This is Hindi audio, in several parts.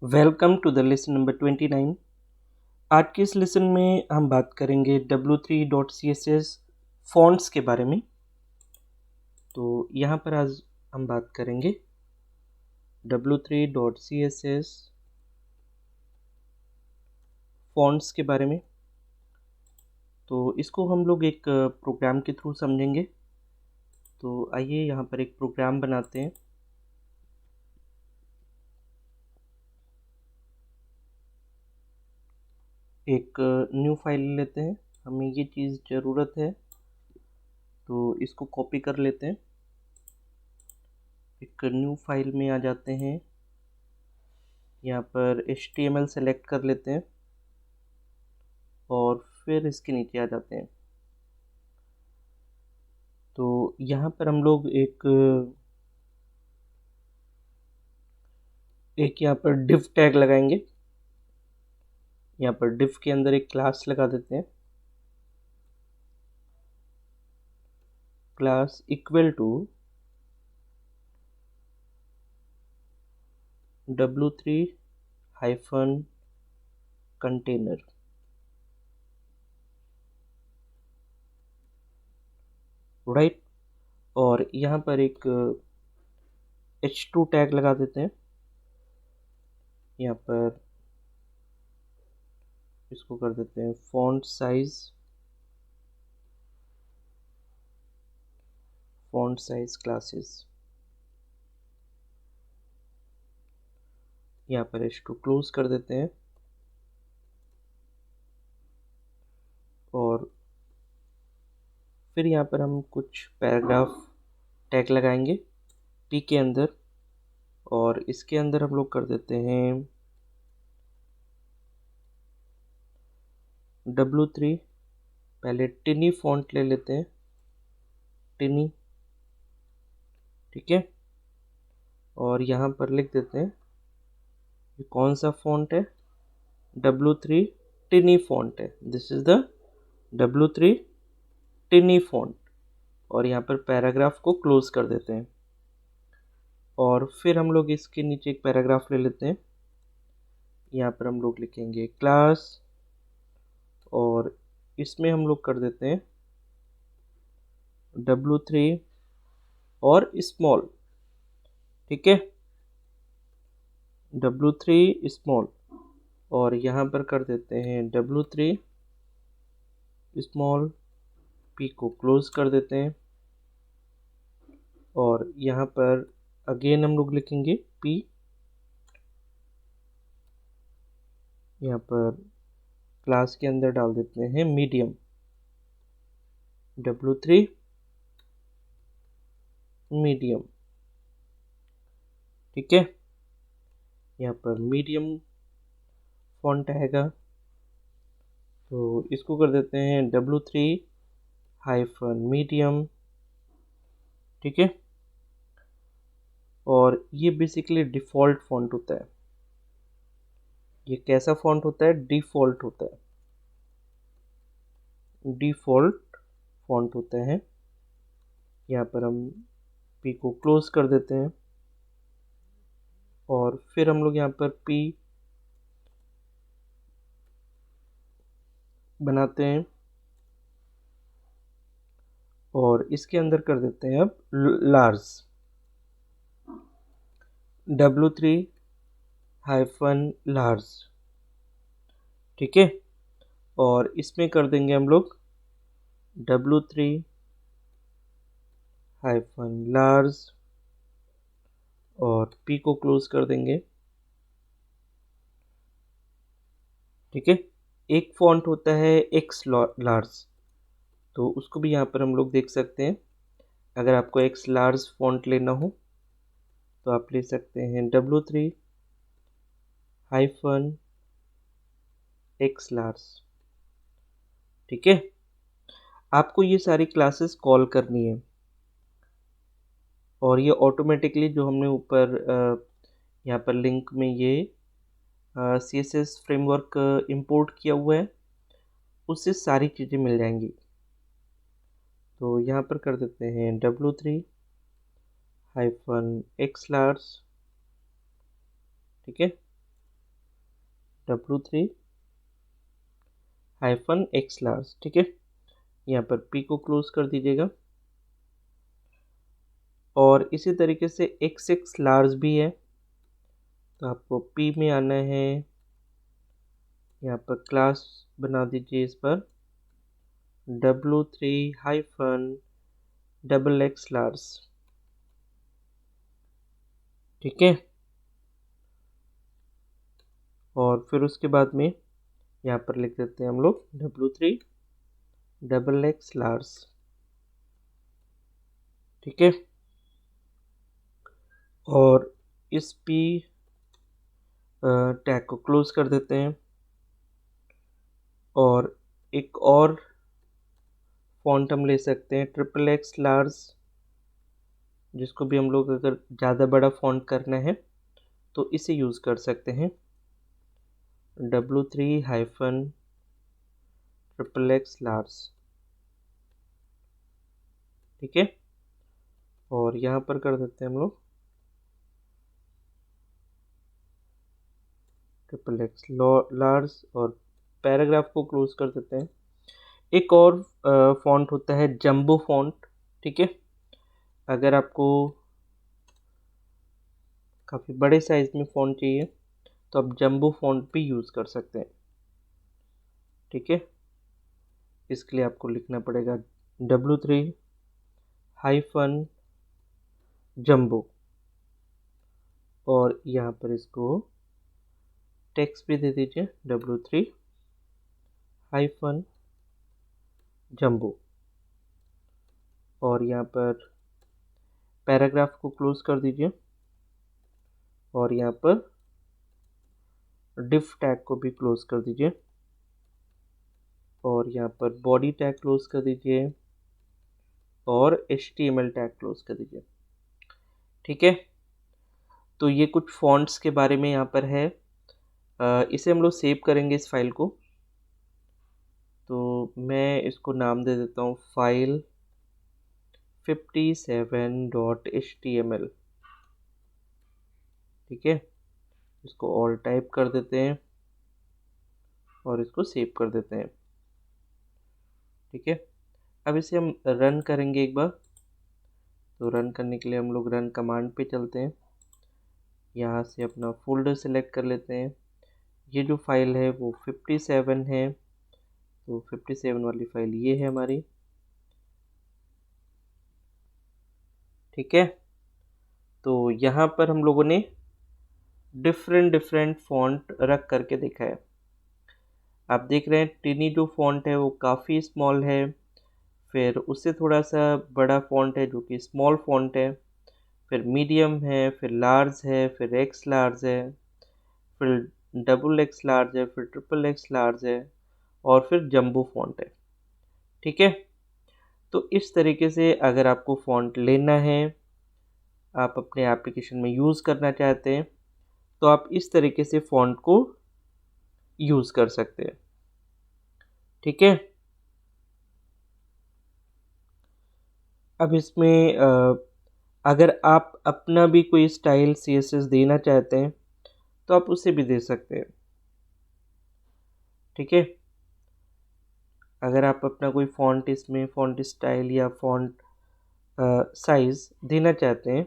Welcome to the lesson number 29। आज के इस लेसन में हम बात करेंगे w3.css फॉन्ट्स के बारे में। तो यहाँ पर आज हम बात करेंगे w3.css फॉन्ट्स के बारे में। तो इसको हम लोग एक प्रोग्राम के थ्रू समझेंगे। तो आइए यहाँ पर एक प्रोग्राम बनाते हैं। एक न्यू फाइल लेते हैं, हमें ये चीज़ ज़रूरत है तो इसको कॉपी कर लेते हैं। एक न्यू फाइल में आ जाते हैं, यहाँ पर HTML सेलेक्ट कर लेते हैं और फिर इसके नीचे आ जाते हैं। तो यहाँ पर हम लोग एक यहाँ पर div टैग लगाएंगे। यहाँ पर div के अंदर एक क्लास लगा देते हैं, class equal to w3 hyphen container. Right, और यहाँ पर एक h2 टैग लगा देते हैं। यहाँ पर इसको कर देते हैं फॉन्ट साइज क्लासेस। यहाँ पर h2 क्लोज कर देते हैं और फिर यहाँ पर हम कुछ पैराग्राफ टैग लगाएंगे p के अंदर, और इसके अंदर हम लोग कर देते हैं w3। पहले टिनी फॉन्ट ले लेते हैं, टिनी, ठीक है। और यहाँ पर लिख देते हैं ये कौन सा फॉन्ट है, w3 टिनी फॉन्ट है। This is the w3 टिनी font. और यहाँ पर पैराग्राफ को क्लोज कर देते हैं और फिर हम लोग इसके नीचे एक पैराग्राफ ले लेते हैं। यहाँ पर हम लोग लिखेंगे क्लास और इसमें हम लोग कर देते हैं w3 और स्मॉल, ठीक है, w3 स्मॉल। और यहाँ पर कर देते हैं w3 स्मॉल, p को क्लोज कर देते हैं और यहाँ पर अगेन हम लोग लिखेंगे p। यहाँ पर क्लास के अंदर डाल देते हैं मीडियम, w3 मीडियम, ठीक है। यहाँ पर मीडियम फॉन्ट आएगा तो इसको कर देते हैं w3 हाइफन मीडियम, ठीक है। और ये बेसिकली डिफ़ॉल्ट फॉन्ट होता है। ये कैसा फॉन्ट होता है, डिफ़ॉल्ट होता है, डिफ़ॉल्ट फॉन्ट होता है। यहाँ पर हम p को क्लोज कर देते हैं और फिर हम लोग यहाँ पर p बनाते हैं और इसके अंदर कर देते हैं अब लार्ज, w3 हाइफन लार्ज, ठीक है। और इसमें कर देंगे हम लोग w3 हाइफन लार्ज और p को क्लोज कर देंगे, ठीक है। एक फॉन्ट होता है x लार्ज, तो उसको भी यहाँ पर हम लोग देख सकते हैं। अगर आपको x लार्ज फॉन्ट लेना हो तो आप ले सकते हैं w3 हाइफन x लार्ज, ठीक है। आपको ये सारी क्लासेस कॉल करनी है और ये ऑटोमेटिकली जो हमने ऊपर यहाँ पर लिंक में ये CSS फ्रेमवर्क इंपोर्ट किया हुआ है उससे सारी चीज़ें मिल जाएंगी। तो यहाँ पर कर देते हैं w3 हाइफन x लार्ज, ठीक है। W3-X_Lars, ठीक है। यहाँ पर P को क्लोज कर दीजिएगा और इसी तरीके से XX_Lars भी है, तो आपको P में आना है, यहाँ पर क्लास बना दीजिए इस पर W3-XX_Lars, ठीक है। और फिर उसके बाद में यहाँ पर लिख देते हैं हम लोग W3-XX_Lars, ठीक है। और इस P टैग को क्लोज कर देते हैं और एक और फॉन्ट हम ले सकते हैं XXX_Lars, जिसको भी हम लोग अगर ज़्यादा बड़ा फॉन्ट करना है तो इसे यूज़ कर सकते हैं, W3-XXX_Lars, ठीक है। और यहाँ पर कर देते हैं हम लोग XXX_Lars और पैराग्राफ को क्लोज कर देते हैं। एक और फॉन्ट होता है जंबो फॉन्ट, ठीक है। अगर आपको काफ़ी बड़े साइज में फॉन्ट चाहिए तो आप जंबो फॉन्ट भी यूज़ कर सकते हैं, ठीक है। इसके लिए आपको लिखना पड़ेगा W3-Jumbo और यहाँ पर इसको टेक्स्ट भी दे दीजिए W3-Jumbo और यहाँ पर पैराग्राफ को क्लोज कर दीजिए और यहाँ पर डिफ टैग को भी क्लोज कर दीजिए और यहाँ पर बॉडी टैग क्लोज कर दीजिए और HTML टैग क्लोज कर दीजिए, ठीक है। तो ये कुछ फॉन्ट्स के बारे में यहाँ पर है। इसे हम लोग सेव करेंगे इस फाइल को, तो मैं इसको नाम दे देता हूँ फाइल 57.html, ठीक है। इसको ऑल टाइप कर देते हैं और इसको सेव कर देते हैं, ठीक है। अब इसे हम रन करेंगे एक बार, तो रन करने के लिए हम लोग रन कमांड पे चलते हैं। यहाँ से अपना फोल्डर सेलेक्ट कर लेते हैं। ये जो फाइल है वो 57 है, तो 57 वाली फाइल ये है हमारी, ठीक है। तो यहाँ पर हम लोगों ने डिफरेंट फॉन्ट रख करके देखा है। आप देख रहे हैं टिनी जो फॉन्ट है वो काफ़ी स्मॉल है, फिर उससे थोड़ा सा बड़ा फॉन्ट है जो कि स्मॉल फॉन्ट है, फिर मीडियम है, फिर लार्ज है, फिर X_Large है, फिर XX_Large है, फिर XXX_Large है और फिर जंबो फॉन्ट है, ठीक है। तो इस तरीके से अगर आपको फॉन्ट लेना है, आप अपने एप्लीकेशन में यूज़ करना चाहते हैं, तो आप इस तरीके से फॉन्ट को यूज़ कर सकते हैं, ठीक है। अब इसमें अगर आप अपना भी कोई स्टाइल CSS देना चाहते हैं तो आप उसे भी दे सकते हैं, ठीक है। अगर आप अपना कोई फॉन्ट इसमें फॉन्ट स्टाइल या फॉन्ट साइज़ देना चाहते हैं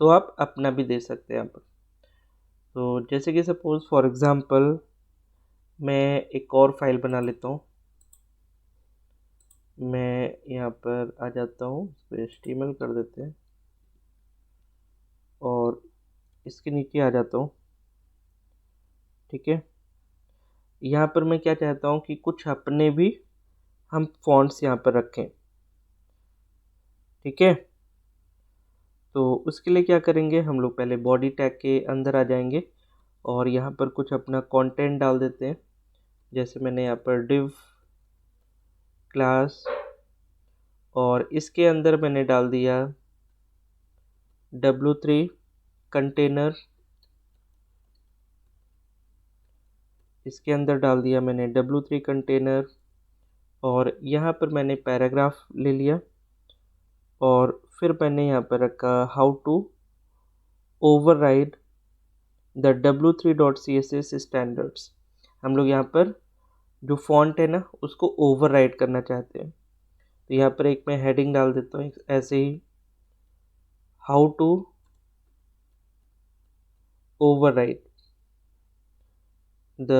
तो आप अपना भी दे सकते हैं यहाँ पर। तो जैसे कि सपोज़ फॉर एग्ज़ाम्पल मैं एक और फाइल बना लेता हूँ। मैं यहाँ पर आ जाता हूँ, इसको HTML कर देते हैं और इसके नीचे आ जाता हूँ, ठीक है। यहाँ पर मैं क्या चाहता हूँ कि कुछ अपने भी हम फॉन्ट्स यहाँ पर रखें, ठीक है। तो उसके लिए क्या करेंगे, हम लोग पहले बॉडी टैग के अंदर आ जाएंगे और यहाँ पर कुछ अपना कंटेंट डाल देते हैं। जैसे मैंने यहाँ पर div क्लास और इसके अंदर मैंने डाल दिया W3 कंटेनर, इसके अंदर डाल दिया मैंने W3 कंटेनर और यहाँ पर मैंने पैराग्राफ ले लिया और फिर मैंने यहाँ पर रखा how to override the W3.css standards. हम लोग यहाँ पर जो फॉन्ट है ना उसको ओवरराइट करना चाहते हैं। तो यहाँ पर एक मैं हेडिंग डाल देता हूँ ऐसे ही, how to overwrite the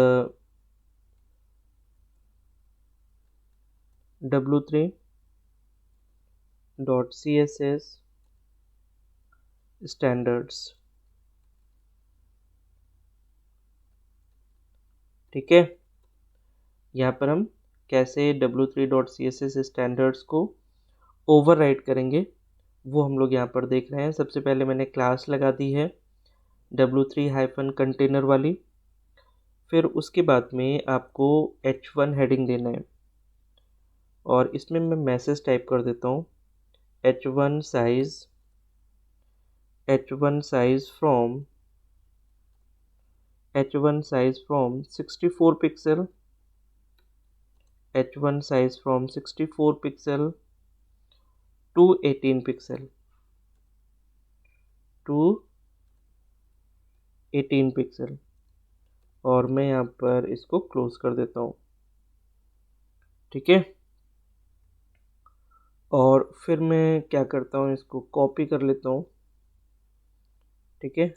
w3.css standards। ठीक है, यहाँ पर हम कैसे w3.css स्टैंडर्ड्स को ओवरराइट करेंगे वो हम लोग यहाँ पर देख रहे हैं। सबसे पहले मैंने क्लास लगा दी है w3-कंटेनर वाली। फिर उसके बाद में आपको h1 हेडिंग देना है और इसमें मैं मैसेज टाइप कर देता हूँ h1 size from 64 pixel h1 size from 64 pixel to 18 pixel to 18 pixel, और मैं यहाँ पर इसको क्लोज कर देता हूँ। ठीक है, और फिर मैं क्या करता हूँ, इसको कॉपी कर लेता हूँ। ठीक है,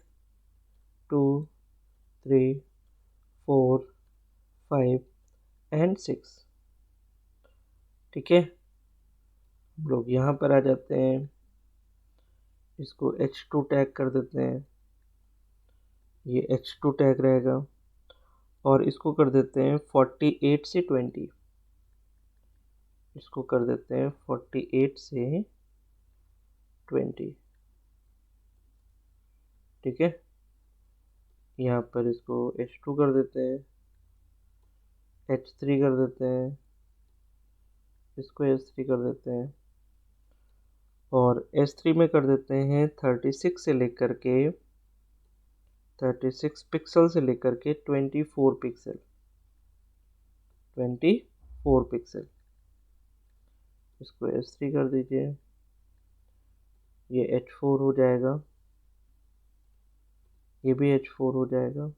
2 3 4 5 एंड 6। ठीक है, हम लोग यहाँ पर आ जाते हैं, इसको h2 टैग कर देते हैं, ये h2 टैग रहेगा, और इसको कर देते हैं 48 से 20। इसको कर देते हैं 48 से 20। ठीक है, यहाँ पर इसको h2 कर देते हैं, h3 कर देते हैं, इसको h3 कर देते हैं, और h3 में कर देते हैं 36 से लेकर के 36 पिक्सल से लेकर के 24 पिक्सल 24 पिक्सल। इसको h3 कर दीजिए, ये h4 हो जाएगा, ये भी h4 हो जाएगा,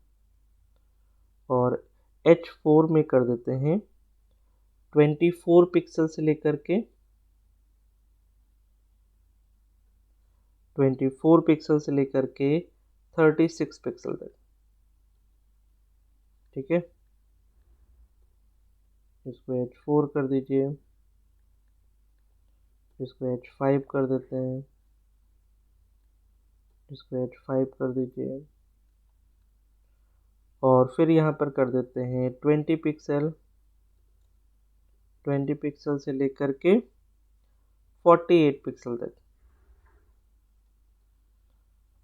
और h4 में कर देते हैं 24 पिक्सल से लेकर के 24 पिक्सल से लेकर के 36 पिक्सल तक। ठीक है, इसको h4 कर दीजिए, इसको h5 कर देते हैं, इसको h5 कर दीजिए, और फिर यहाँ पर कर देते हैं 20 पिक्सल से लेकर के 48 पिक्सल तक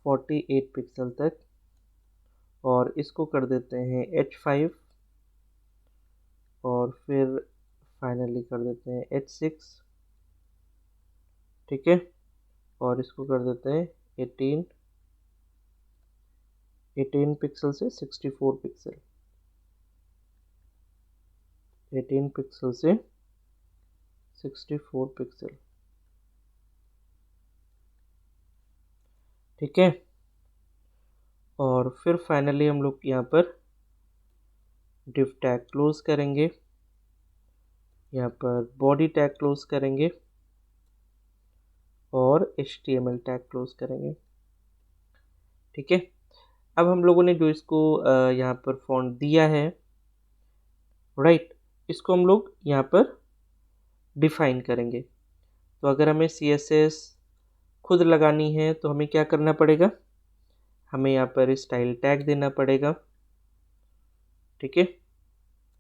48 पिक्सल तक, और इसको कर देते हैं h5, और फिर फाइनली कर देते हैं h6। ठीक है, और इसको कर देते हैं 18 पिक्सल से 64 पिक्सल 18 पिक्सल से 64 पिक्सल। ठीक है, और फिर फाइनली हम लोग यहाँ पर div टैग क्लोज करेंगे, यहाँ पर बॉडी टैग क्लोज करेंगे, और HTML टैग क्लोज करेंगे। ठीक है, अब हम लोगों ने जो इसको यहाँ पर फॉन्ट दिया है, राइट, इसको हम लोग यहाँ पर डिफाइन करेंगे। तो अगर हमें CSS खुद लगानी है तो हमें क्या करना पड़ेगा, हमें यहाँ पर स्टाइल टैग देना पड़ेगा। ठीक है,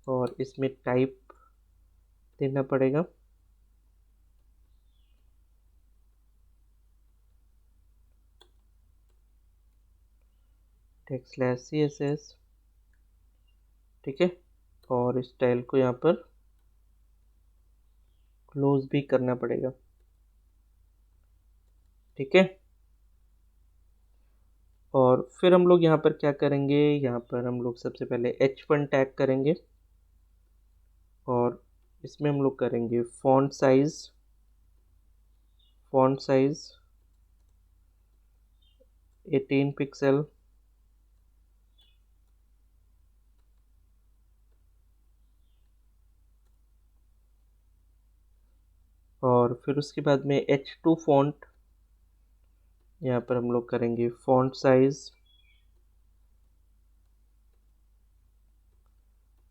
और इसमें टाइप देना पड़ेगा। /CSS। ठीक है, और स्टाइल को यहाँ पर क्लोज भी करना पड़ेगा। ठीक है, और फिर हम लोग यहाँ पर क्या करेंगे, यहाँ पर हम लोग सबसे पहले h1 टैग करेंगे, और इसमें हम लोग करेंगे फॉन्ट साइज 18 पिक्सल, फिर उसके बाद में H2 फॉन्ट, यहाँ पर हम लोग करेंगे फॉन्ट साइज,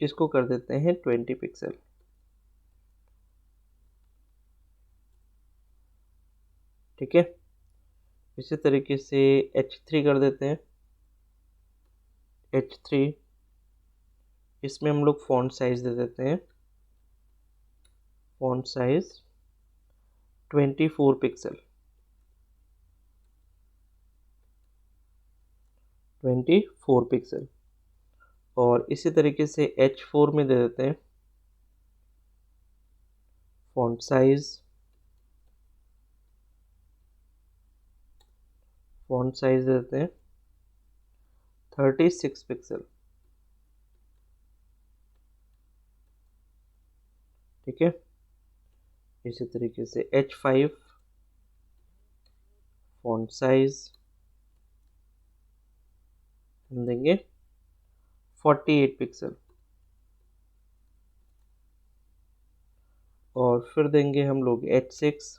इसको कर देते हैं 20 पिक्सल। ठीक है, इसी तरीके से H3 कर देते हैं। H3, इसमें हम लोग फॉन्ट साइज दे देते हैं, फॉन्ट साइज 24 पिक्सल, 24 पिक्सल। और इसी तरीके से H4 में दे देते हैं फॉन्ट साइज, दे देते हैं 36 पिक्सल। ठीक है, इसी तरीके से H5 फॉन्ट साइज हम देंगे 48 पिक्सल। और फिर देंगे हम लोग H6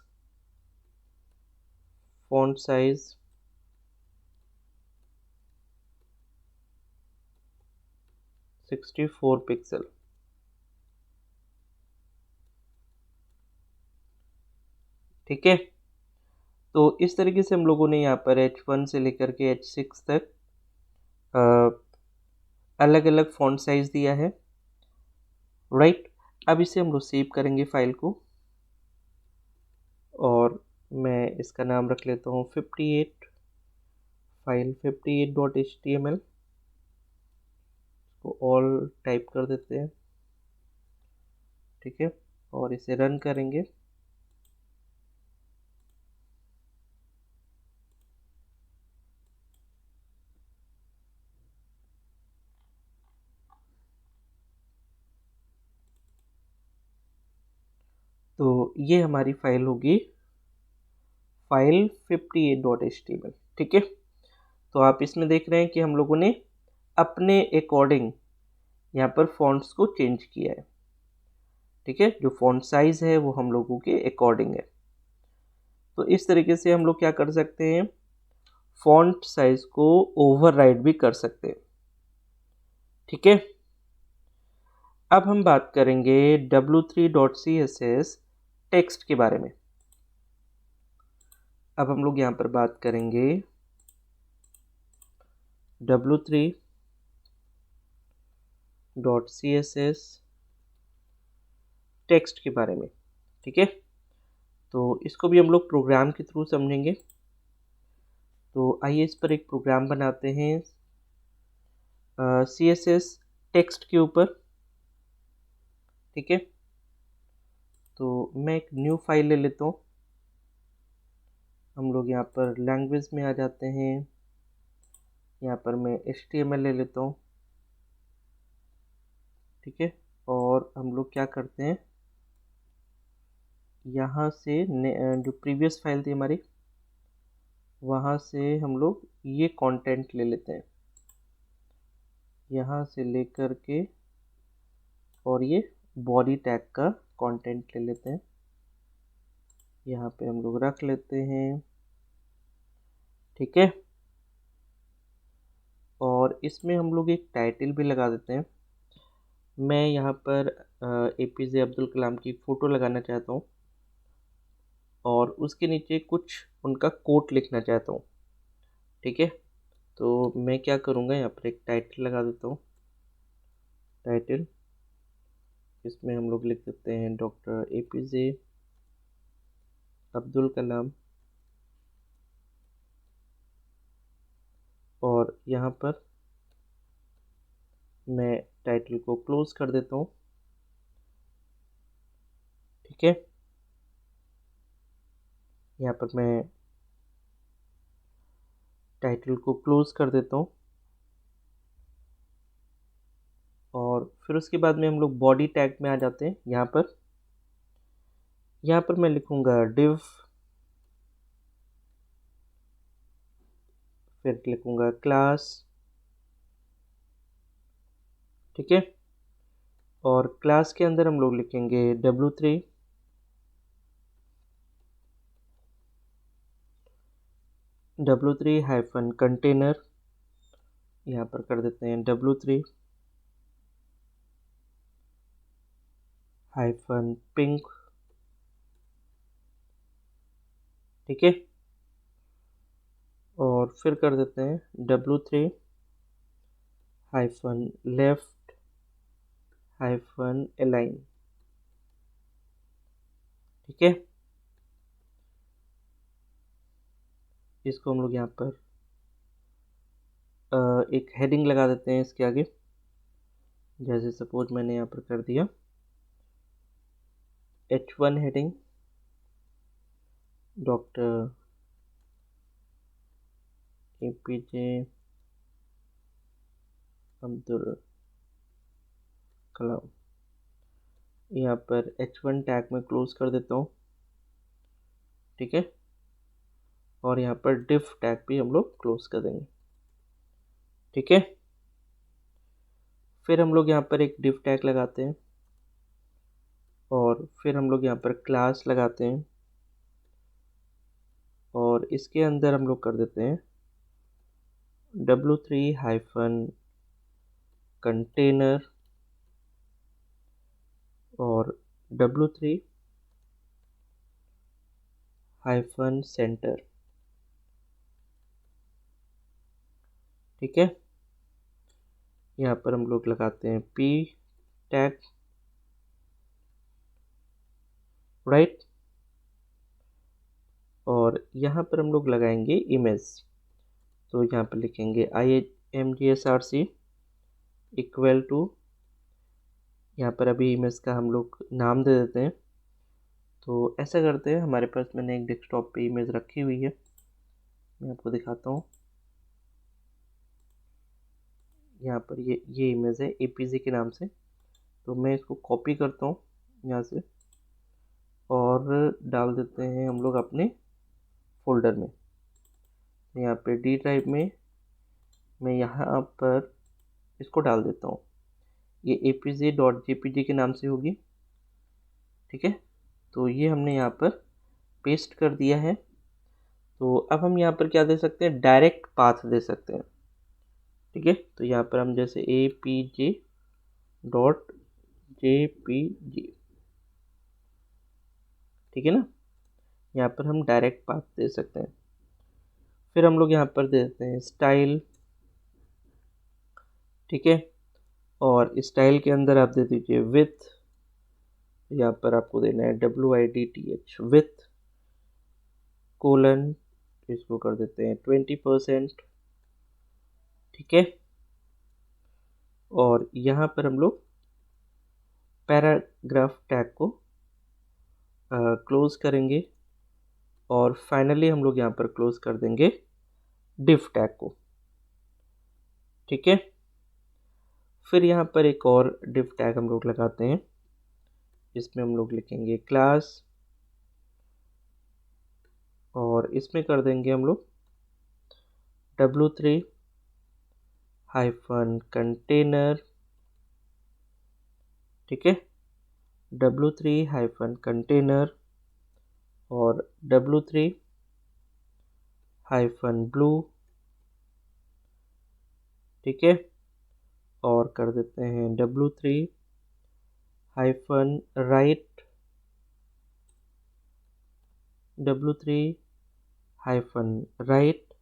फॉन्ट साइज 64 पिक्सल। ठीक है, तो इस तरीके से हम लोगों ने यहाँ पर H1 से लेकर के H6 तक अलग अलग फॉन्ट साइज दिया है। राइट, अब इसे हम लोग सेव करेंगे फाइल को, और मैं इसका नाम रख लेता हूँ 58, फाइल 58.html को ऑल टाइप कर देते हैं। ठीक है, और इसे रन करेंगे। तो ये हमारी फाइल होगी फाइल 58.html। ठीक है, तो आप इसमें देख रहे हैं कि हम लोगों ने अपने अकॉर्डिंग यहाँ पर फॉन्ट्स को चेंज किया है। ठीक है, जो फॉन्ट साइज है वो हम लोगों के अकॉर्डिंग है। तो इस तरीके से हम लोग क्या कर सकते हैं, फॉन्ट साइज को ओवरराइड भी कर सकते हैं। ठीक है, अब हम बात करेंगे w3.css टेक्स्ट के बारे में। अब हम लोग यहाँ पर बात करेंगे w3.css टेक्स्ट के बारे में। ठीक है, तो इसको भी हम लोग प्रोग्राम के थ्रू समझेंगे। तो आइए इस पर एक प्रोग्राम बनाते हैं CSS टेक्स्ट के ऊपर। ठीक है, तो मैं एक न्यू फाइल ले लेता हूँ। हम लोग यहाँ पर लैंग्वेज में आ जाते हैं, यहाँ पर मैं HTML ले लेता हूँ। ठीक है, और हम लोग क्या करते हैं, यहाँ से जो प्रीवियस फाइल थी हमारी, वहाँ से हम लोग ये कंटेंट ले लेते हैं, यहाँ से लेकर के, और ये बॉडी टैग का कंटेंट ले लेते हैं, यहाँ पे हम लोग रख लेते हैं। ठीक है, और इसमें हम लोग एक टाइटल भी लगा देते हैं। मैं यहाँ पर APJ अब्दुल कलाम की फ़ोटो लगाना चाहता हूँ, और उसके नीचे कुछ उनका कोट लिखना चाहता हूँ। ठीक है, तो मैं क्या करूँगा, यहाँ पर एक टाइटल लगा देता हूँ, टाइटल। इसमें हम लोग लिख देते हैं डॉक्टर APJ अब्दुल कलाम, और यहाँ पर मैं टाइटल को क्लोज कर देता हूँ। ठीक है, यहाँ पर मैं टाइटल को क्लोज कर देता हूँ, और फिर उसके बाद में हम लोग बॉडी टैग में आ जाते हैं। यहाँ पर मैं लिखूँगा div, फिर लिखूँगा क्लास। ठीक है, और क्लास के अंदर हम लोग लिखेंगे w3 W3 हाइफन कंटेनर, यहाँ पर कर देते हैं W3 हाइफन पिंक, ठीक है। और फिर कर देते हैं W3 hyphen left hyphen align, ठीक है। इसको हम लोग यहाँ पर एक हेडिंग लगा देते हैं इसके आगे, जैसे सपोज मैंने यहाँ पर कर दिया H1 heading, doctor APJ Abdul Kalam, यहाँ पर H1 टैग में क्लोज कर देता हूँ, ठीक है। और यहाँ पर डिफ टैग भी हम लोग क्लोज कर देंगे, ठीक है। फिर हम लोग यहाँ पर एक डिफ टैग लगाते हैं और फिर हम लोग यहाँ पर क्लास लगाते हैं और इसके अंदर हम लोग कर देते हैं W3 हाइफन कंटेनर और W3 हाइफन सेंटर, ठीक है। यहाँ पर हम लोग लगाते हैं P टैग, राइट। और यहाँ पर हम लोग लगाएंगे इमेज, तो यहाँ पर लिखेंगे IMGSRC इक्वल टू, यहाँ पर अभी इमेज का हम लोग नाम दे देते हैं। तो ऐसा करते हैं, हमारे पास मैंने एक डेस्कटॉप पे इमेज रखी हुई है, मैं आपको दिखाता हूँ। यहाँ पर ये इमेज है APJ के नाम से, तो मैं इसको कॉपी करता हूँ यहाँ से और डाल देते हैं हम लोग अपने फोल्डर में। यहाँ पे D ड्राइव में मैं यहाँ पर इसको डाल देता हूँ, ये apj.jpg के नाम से होगी, ठीक है। तो ये हमने यहाँ पर पेस्ट कर दिया है। तो अब हम यहाँ पर क्या दे सकते हैं, डायरेक्ट पाथ दे सकते हैं, ठीक है। तो यहाँ पर हम जैसे apj.jpg, ठीक है ना, यहाँ पर हम डायरेक्ट पाथ दे सकते हैं। फिर हम लोग यहाँ पर दे देते हैं स्टाइल, ठीक है। और स्टाइल के अंदर आप दे दीजिए विथ, यहाँ पर आपको देना है WIDTH विथ कोलन, इसको कर देते हैं 20%, ठीक है। और यहाँ पर हम लोग पैराग्राफ टैग को क्लोज करेंगे और फाइनली हम लोग यहाँ पर क्लोज कर देंगे डिफ टैग को, ठीक है। फिर यहाँ पर एक और डिफ टैग हम लोग लगाते हैं, इसमें हम लोग लिखेंगे क्लास और इसमें कर देंगे हम लोग W3 हाइफन कंटेनर, ठीक है, W3 हाइफन कंटेनर और W3 हाइफन ब्लू, ठीक है। और कर देते हैं W3 hyphen right, W3 hyphen right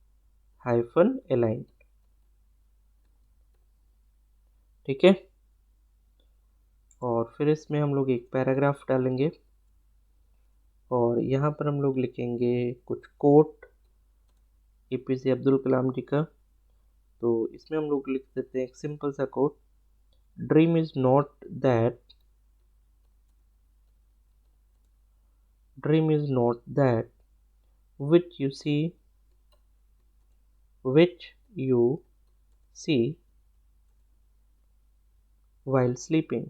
hyphen align, ठीक है। और फिर इसमें हम लोग एक पैराग्राफ डालेंगे और यहाँ पर हम लोग लिखेंगे कुछ कोट APJ अब्दुल कलाम जी का। तो इसमें हम लोग लिख देते हैं एक सिंपल सा quote, dream is not that, dream is not that which you see, which you see while sleeping,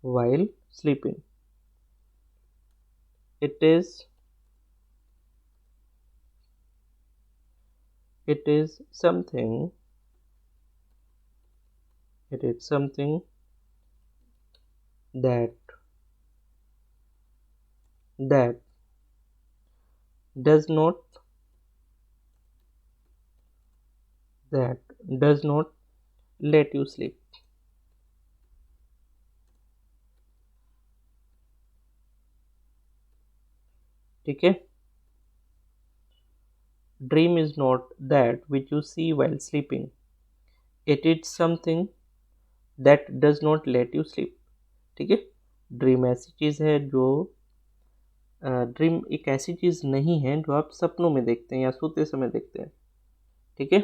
while sleeping. It is something, it is something that does not that does not let you sleep. ठीक है. Dream is not that which you see while sleeping. It is something that does not let you sleep. ठीक है. ड्रीम ऐसी चीज़ है जो ड्रीम एक ऐसी चीज़ नहीं है जो आप सपनों में देखते हैं या सोते समय देखते हैं. ठीक है.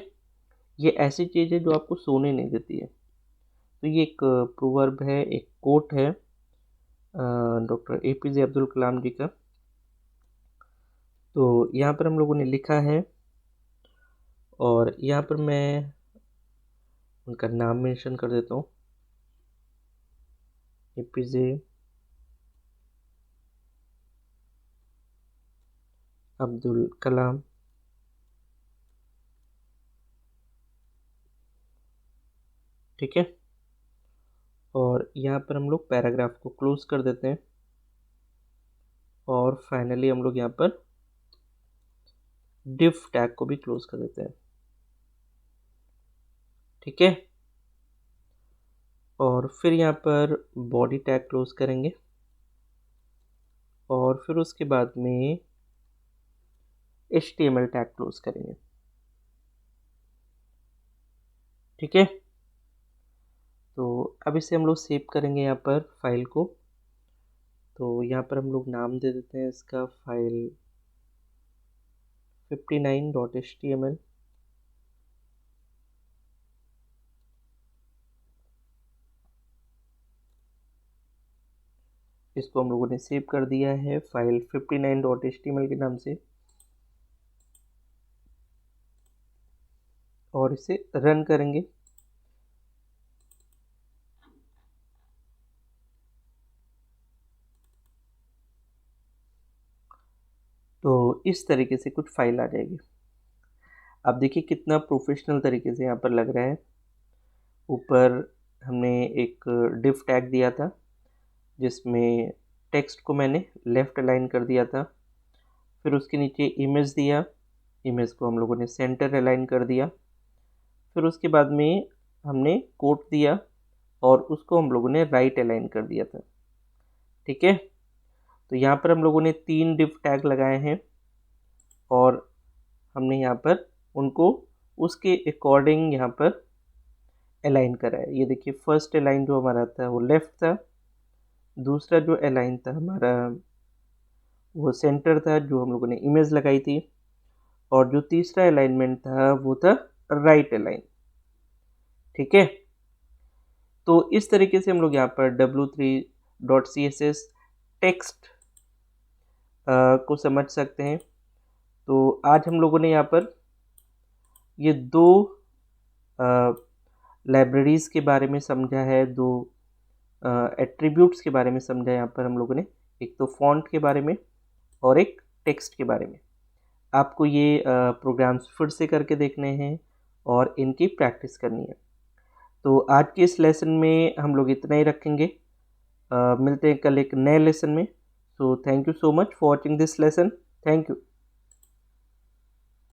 ये ऐसी चीज़ है जो आपको सोने नहीं देती है. तो ये एक प्रोवर्ब है, एक कोट है डॉक्टर APJ अब्दुल कलाम जी का. तो यहाँ पर हम लोगों ने लिखा है और यहाँ पर मैं उनका नाम मेंशन कर देता हूँ. APJ अब्दुल कलाम. ठीक है. और यहाँ पर हम लोग पैराग्राफ को क्लोज कर देते हैं और फाइनली हम लोग यहाँ पर डिफ टैग को भी क्लोज कर देते हैं. ठीक है. और फिर यहाँ पर बॉडी टैग क्लोज करेंगे और फिर उसके बाद में HTML टैग क्लोज करेंगे. ठीक है. तो अब इसे हम लोग सेव करेंगे यहाँ पर फाइल को. तो यहाँ पर हम लोग नाम दे देते हैं इसका फाइल 59.html. इसको हम लोगों ने सेव कर दिया है फाइल 59.html के नाम से और इसे रन करेंगे. तो इस तरीके से कुछ फाइल आ जाएगी. अब देखिए कितना प्रोफेशनल तरीके से यहाँ पर लग रहा है. ऊपर हमने एक डिफ टैग दिया था जिसमें टेक्स्ट को मैंने लेफ़्ट अलाइन कर दिया था. फिर उसके नीचे इमेज दिया, इमेज को हम लोगों ने सेंटर अलाइन कर दिया. फिर उसके बाद में हमने कोट दिया और उसको हम लोगों ने राइट अलाइन कर दिया था. ठीक है. तो यहाँ पर हम लोगों ने 3 डिफ टैग लगाए हैं और हमने यहाँ पर उनको उसके अकॉर्डिंग यहाँ पर अलाइन करा है. ये देखिए फर्स्ट अलाइन जो हमारा था वो लेफ़्ट था, दूसरा जो अलाइन था हमारा वो सेंटर था जो हम लोगों ने इमेज लगाई थी, और जो तीसरा अलाइनमेंट था वो था राइट अलाइन. ठीक है. तो इस तरीके से हम लोग यहाँ पर w3.css टेक्स्ट को समझ सकते हैं. तो आज हम लोगों ने यहाँ पर ये 2 लाइब्रेरीज़ के बारे में समझा है, 2 एट्रीब्यूट्स के बारे में समझा यहाँ पर हम लोगों ने. एक तो फॉन्ट के बारे में और एक टेक्स्ट के बारे में. आपको ये प्रोग्राम्स फिर से करके देखने हैं और इनकी प्रैक्टिस करनी है. तो आज के इस लेसन में हम लोग इतना ही रखेंगे. मिलते हैं कल एक नए लेसन में. So thank you so much for watching this lesson. Thank you.